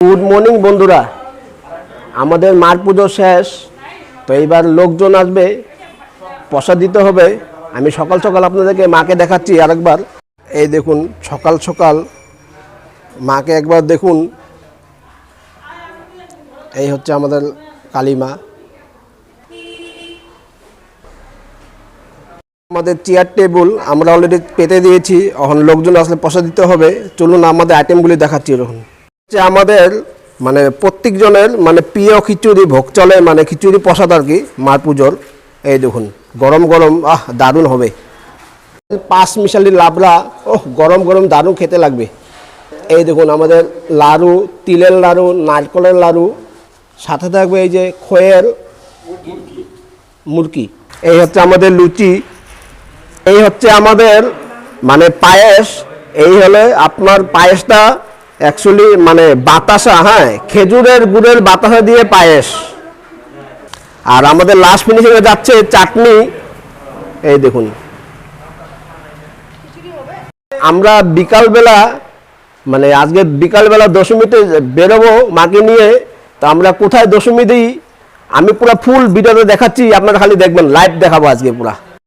Good morning বন্ধুরা, আমাদের মার পুজো শেষ। তো এইবার লোকজন আসবে, প্রসাদ দিতে হবে। আমি সকাল সকাল আপনাদেরকে মাকে দেখাচ্ছি আরেকবার। এই দেখুন, সকাল সকাল মাকে একবার দেখুন। এই হচ্ছে আমাদের কালী মা। আমাদের চেয়ার টেবিল আমরা অলরেডি পেতে দিয়েছি, এখন লোকজন আসলে প্রসাদ দিতে হবে। চলুন আমাদের আইটেমগুলি দেখাচ্ছি। এরকম আমাদের মানে প্রত্যেকজনের মানে প্রিয় খিচুড়ি ভোগ চলে, মানে খিচুড়ি প্রসাদ আর কি মার পুজোর। এই দেখুন গরম গরম, দারুণ হবে। 5 মিশালি লাবড়া, গরম গরম দারুণ খেতে লাগবে। এই দেখুন আমাদের লাড়ু, তিলের লাড়ু, নারকেলের লাড়ু, সাথে থাকবে এই যে খয়ের মুরকি। এই হচ্ছে আমাদের লুচি। এই হচ্ছে আমাদের মানে পায়েস। এই হলে আপনার পায়েসটা অ্যাকচুয়ালি মানে বাতাসা, খেজুরের গুড়ের বাতাসা দিয়ে পায়েস। আর আমাদের লাস্ট ফিনিশিংয়ে যাচ্ছে চাটনি। এই দেখুন, আমরা বিকালবেলা মানে আজকে বিকালবেলা দশমীতে বেরোবো মাকে নিয়ে। তো আমরা কোথায় দশমী দিই আমি পুরো ফুল ভিডিওতে দেখাচ্ছি, আপনারা খালি দেখবেন, লাইভ দেখাবো আজকে পুরা।